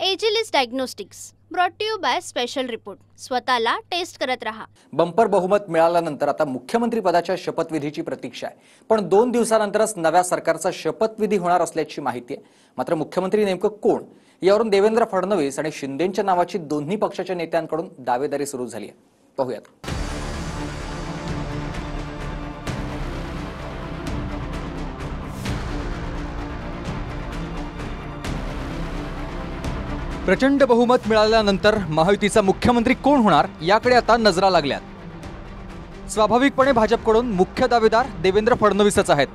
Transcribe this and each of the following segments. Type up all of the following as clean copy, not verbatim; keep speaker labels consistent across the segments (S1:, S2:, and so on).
S1: Agilus diagnostics brought to you by special report. स्वतःला test करत रहा.
S2: बंपर बहुमत मिळाल्यानंतर आता मुख्यमंत्री पदाच्या शपथविधीची प्रतीक्षा आहे. पण 2 दिवसानंतरच नव्या सरकारचा शपथविधी होणार असल्याची माहिती आहे. मात्र मुख्यमंत्री नेमकं कोण यावरून देवेंद्र फडणवीस आणि शिंदेंच्या नावाची दोन्ही पक्षाच्या नेत्यांकडून दावेदारी सुरू झाली आहे. पाहूयात. प्रचंड बहुमत मिळाल्यानंतर महायुतीचा मुख्यमंत्री कोण होणार याकडे आता नजरा लागल्यात. स्वाभाविकपणे भाजपकडून मुख्य दावेदार देवेंद्र फडणवीसच आहेत.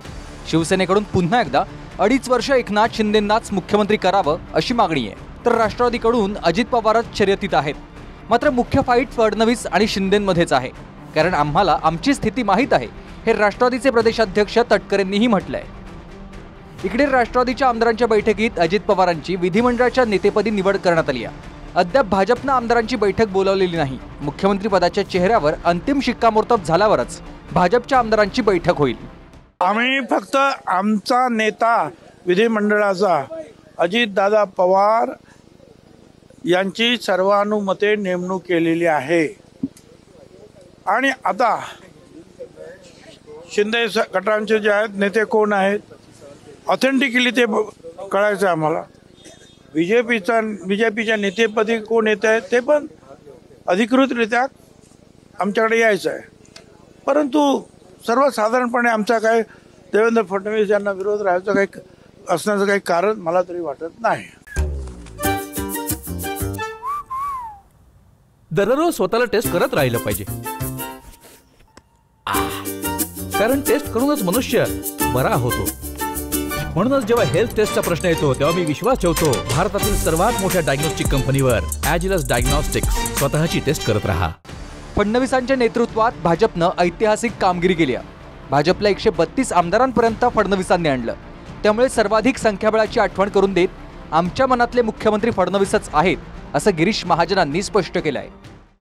S2: शिवसेनेकडून पुन्हा एकदा 2.5 वर्ष एकनाथ शिंदेंनाच मुख्यमंत्री करावं अशी मागणी आहे. तर राष्ट्रवादीकडून अजित पवारच शर्यतीत आहेत. मात्र मुख्य फाईट फडणवीस आणि शिंदेंमध्येच आहे. कारण आम्हाला आमची स्थिती माहीत आहे हे राष्ट्रवादीचे प्रदेशाध्यक्ष तटकरेंनीही म्हटलंय. इकडे राष्ट्रवादीच्या आमदारांच्या बैठकीत अजित पवारांची विधिमंडळाच्या नेतेपदी निवड करण्यात आली आहे. अद्याप भाजपनं आमदारांची बैठक बोलावलेली नाही. मुख्यमंत्री पदाच्या चेहऱ्यावर अंतिम शिक्कामोर्तब झाल्यावरच भाजपच्या आमदारांची बैठक होईल.
S3: आम्ही फक्त आमचा नेता विधिमंडळाचा अजितदादा पवार यांची सर्वानुमते नेमणूक केलेली आहे. आणि आता शिंदे गटांचे जे आहेत नेते कोण आहेत ऑथेंटिकली ते कळायचं आम्हाला. बीजेपीच्या नेतेपदी कोण येत आहेत ते पण अधिकृतरित्या आमच्याकडे यायचं आहे. परंतु सर्वसाधारणपणे आमचा काय देवेंद्र फडणवीस यांना विरोध राहायचं काही असण्याचं काही कारण मला तरी वाटत नाही.
S4: दररोज स्वतःला टेस्ट करत राहिलं पाहिजे. कारण टेस्ट करूनच मनुष्य बरा होतो. म्हणूनच जेव्हा हेल्थ टेस्टचा प्रश्न येतो तेव्हा मी विश्वास ठेवतो भारतातील सर्वात मोठ्या डायग्नोस्टिक कंपनीवर एजिलस डायग्नोस्टिक्स. स्वतःची टेस्ट करत रहा.
S2: फडणवीसांच्या नेतृत्वात भाजपनं ऐतिहासिक कामगिरी केली आहे. भाजपला 132 आमदारांपर्यंत फडणवीसांनी आणलं. त्यामुळे सर्वाधिक संख्याबळाची आठवण करून देत आमच्या मनातले मुख्यमंत्री फडणवीसच आहेत असं गिरीश महाजनांनी स्पष्ट केलं आहे.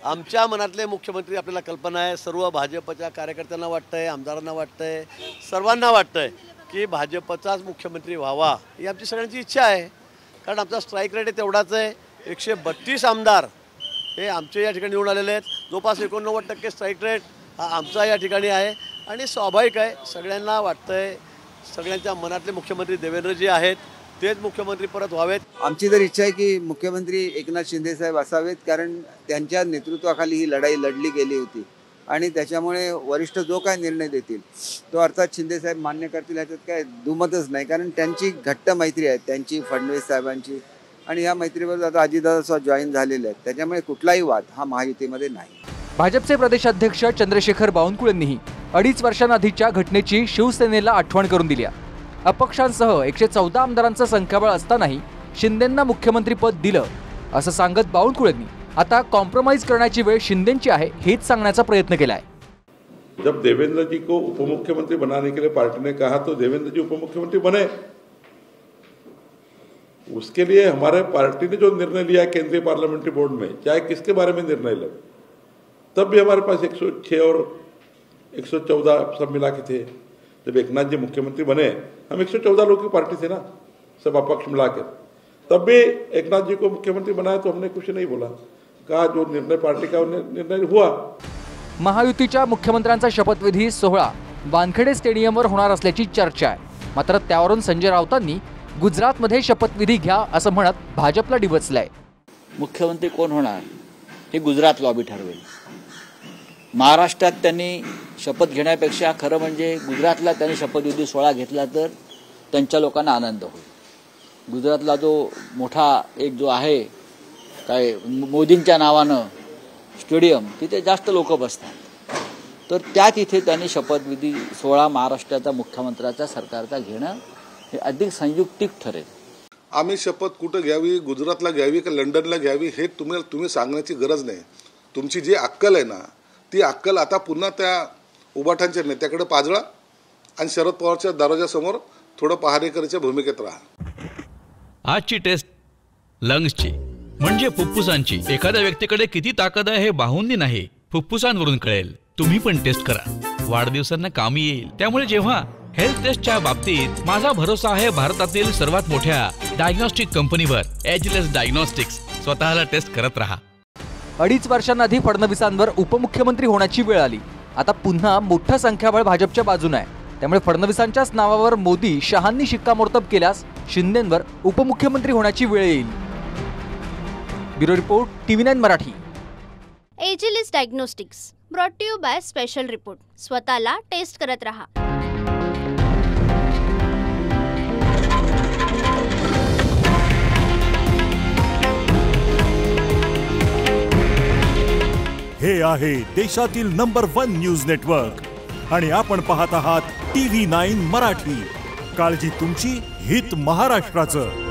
S5: आमच्या मनातले मुख्यमंत्री आपल्याला कल्पना आहे. सर्व भाजपच्या कार्यकर्त्यांना वाटतंय, आमदारांना वाटतंय, सर्वांना वाटतंय की भाजपचाच मुख्यमंत्री व्हावा ही आमची सगळ्यांची इच्छा आहे. कारण आमचा स्ट्राईक रेट तेवढाच आहे. 132 आमदार हे आमचे या ठिकाणी निवडून आलेले आहेत. जवळपास 89% स्ट्राईक रेट हा आमचा या ठिकाणी आहे. आणि स्वाभाविक आहे सगळ्यांना वाटतंय सगळ्यांच्या मनातले मुख्यमंत्री देवेंद्रजी आहेत तेच मुख्यमंत्री परत व्हावेत.
S6: आमची तर इच्छा आहे की मुख्यमंत्री एकनाथ शिंदे साहेब असावेत. कारण त्यांच्या नेतृत्वाखाली ही लढाई लढली गेली होती आणि त्याच्यामुळे वरिष्ठ जो काय निर्णय देतील तो अर्थात शिंदे साहेब मान्य करतील याच्यात काय दुमतच नाही. कारण त्यांची घट्ट मैत्री आहे त्यांची फडणवीस साहेबांची आणि या मैत्रीवर आता अजितदादा स्वतः जॉईन झालेले आहेत. त्याच्यामुळे कुठलाही वाद हा महायुतीमध्ये नाही.
S2: भाजपचे प्रदेशाध्यक्ष चंद्रशेखर बावनकुळेंनीही 2.5 वर्षांआधीच्या घटनेची शिवसेनेला आठवण करून दिली. अपक्षांसह 114 आमदारांचं संख्याबळ असतानाही शिंदेंना मुख्यमंत्रीपद दिलं असं सांगत बावनकुळेंनी आता कॉम्प्रोमाइज करण्याची वेळ शिंदेंची आहे हेच सांगण्याचा प्रयत्न केला आहे.
S7: जब देवेंद्र जी को उपमुख्यमंत्री बनाने के लिए पार्टी ने कहा तो देवेंद्र जी उपमुख्यमंत्री बने. उसके लिए हमारे पार्टी ने जो निर्णय लिया केंद्रीय पार्लियामेंट्री बोर्ड में चाहे किसके बारे में निर्णय ले तब भी हमारे पास 106 और 114 सब मिला के थे. जब एकनाथ जी मुख्यमंत्री बने हम 114 लोग की पार्टी थे ना सब अपक्ष मिलाकर. तब भी एकनाथ जी को मुख्यमंत्री बनाया तो हमने कुछ नहीं बोला. कहा जो निर्णय पार्टी का निर्णय हुआ.
S2: महायुतीच्या मुख्यमंत्र्यांचा शपथविधी सोहळा वानखेडे स्टेडियमवर होणार असल्याची चर्चा आहे. मात्र त्यावरून संजय राऊतांनी गुजरातमध्ये शपथविधी घ्या असं म्हणत भाजपला डिवचलंय.
S8: मुख्यमंत्री कोण होणार हे गुजरात लॉबी ठरवेल. महाराष्ट्रात त्यांनी शपथ घेण्यापेक्षा खरं म्हणजे गुजरातला त्यांनी शपथविधी सोहळा घेतला तर त्यांच्या लोकांना आनंद होईल. गुजरातला जो मोठा एक जो आहे काय मोदींच्या नावानं स्टेडियम तिथे जास्त लोक बसतात तर त्या तिथे त्यांनी शपथविधी सोहळा महाराष्ट्राचा मुख्यमंत्र्याचा सरकारचा घेणं हे अधिक संयुक्तिक ठरेल.
S9: आम्ही शपथ कुठं घ्यावी गुजरातला घ्यावी का लंडनला घ्यावी हे तुम्ही सांगण्याची गरज नाही. तुमची जी अक्कल आहे ना ती अक्कल आता पुन्हा त्या उबाठांच्या नेत्याकडे पाजळा आणि शरद पवारच्या दरवाजासमोर थोडं पहारेकरीच्या भूमिकेत राहा.
S4: आजची टेस्ट लंग्सची म्हणजे फुफ्फुसांची. एखाद्या व्यक्तीकडे किती ताकद आहे हे बाहुंनी नाही फुफ्फुसांवरून कळेल. तुम्ही पण टेस्ट करा. वाढदिवसांना कामी येईल. त्यामुळे जेव्हा हेल्थ टेस्टच्या बाबतीत माझा भरोसा आहे भारतातील सर्वात मोठ्या डायग्नॉस्टिक कंपनीवर एजलेस डायग्नॉस्टिक्स. स्वतःला टेस्ट करत राहा.
S2: 2.5 वर्षांआधी फडणवीसांवर उपमुख्यमंत्री होण्याची वेळ आली. आता पुन्हा मोठं संख्याबळ भाजपच्या बाजूने आहे. त्यामुळे फडणवीसांच्याच नावावर मोदी शहांनी शिक्कामोर्तब केल्यास शिंदेंवर उपमुख्यमंत्री होण्याची वेळ येईल. Bureau report, TV9 Marathi.
S1: Agilus diagnostics brought to you by special report. स्वतःला टेस्ट करत रहा.
S10: हे आहे देशातील नंबर 1 न्यूज नेटवर्क आणि आपण पाहत आहात TV9 मराठी. काळजी तुमची, हित महाराष्ट्राचं.